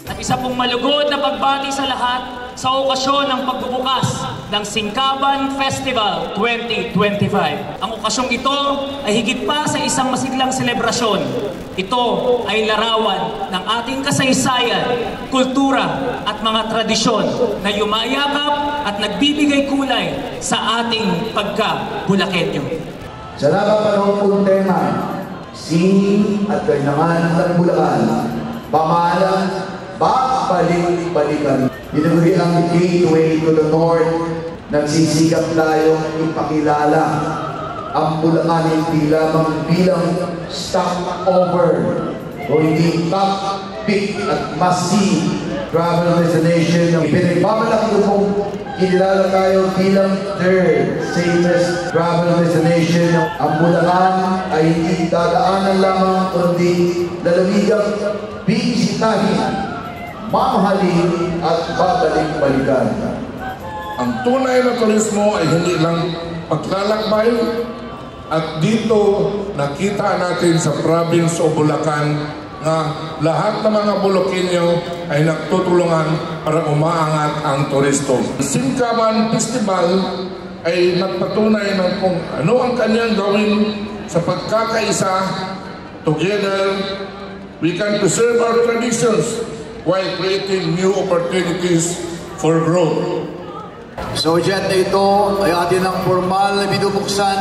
At isa pong malugod na pagbati sa lahat sa okasyon ng pagbubukas ng Singkaban Festival 2025. Ang okasyong ito ay higit pa sa isang masiglang selebrasyon. Ito ay larawan ng ating kasaysayan, kultura at mga tradisyon na yumayakap at nagbibigay kulay sa ating pagka-Bulakenyo. Sa napapanoong tema, Singing at Kailangan ng Bulacan, pamahalaan, balik-balikan. Dinuguri ang gateway to the north. Nagsisikap tayong ipakilala ang Bulacan hindi lamang bilang stopover o hindi top pick at must-see travel destination. Pinagbabalak ko pong kilala tayo bilang third safest travel destination. Ang Bulacan ay hindi dadaanan lamang kundi lalawigang bisitahin, mamahalin at babalik-balikan. Ang tunay na turismo ay hindi lang paglalakbay at dito nakita natin sa province o Bulacan na lahat ng mga Bulakenyo ay nagtutulungan para umaangat ang turisto. Singkaban Festival ay nagpatunay ng kung ano ang kanyang gawin sa pagkakaisa. Together, we can preserve our traditions while creating new opportunities for growth. So dyan na ito ay atin ang formal na binubuksan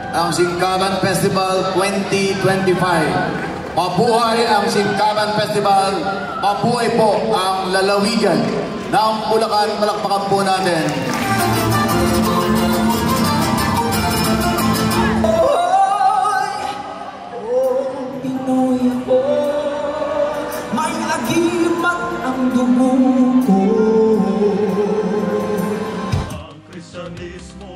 ang Singkaban Festival 2025. Mabuhay ang Singkaban Festival, mabuhay po ang lalawigan ng Bulacan. Palakpakan po natin. Pinoy ako, may agimat ang dugo ko. Ang Kristyanismo,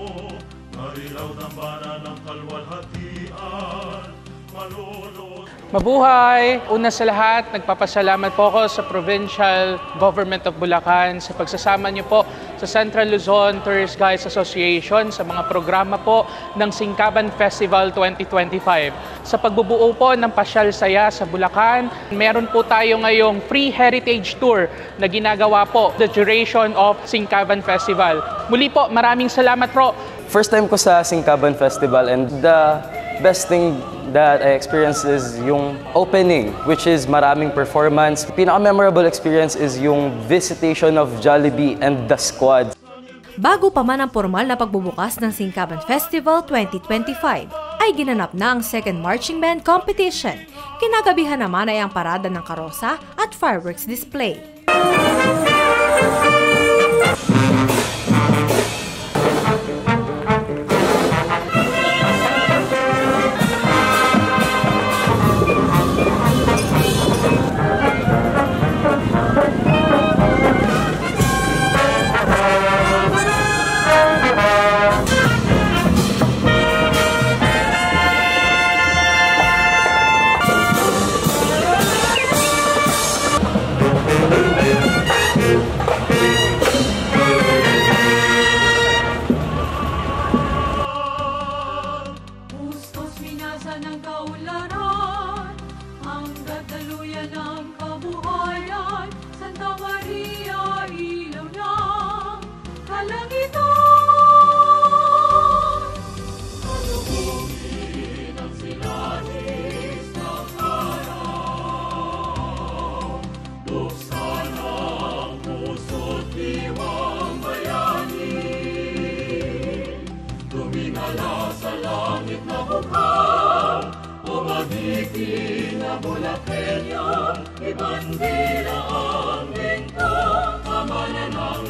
marilaw ng bana ng kalwalhatian, malulot. Mabuhay! Una sa lahat, nagpapasalamat po ako sa Provincial Government of Bulacan sa pagsasama niyo po sa Central Luzon Tourist Guides Association sa mga programa po ng Singkaban Festival 2025. Sa pagbubuo po ng Pasyal Saya sa Bulacan, meron po tayo ngayong free heritage tour na ginagawa po the duration of Singkaban Festival. Muli po, maraming salamat po. First time ko sa Singkaban Festival and the best thing that I experienced is yung opening, which is maraming performance. Pinaka-memorable experience is yung visitation of Jollibee and the squad. Bago pa man ang formal na pagbubukas ng Singkaban Festival 2025, ay ginanap na ang second marching band competition. Kinagabihan naman ay ang parada ng karosa at fireworks display. Bulakenyo, ibandila ang lingkod, amanan ng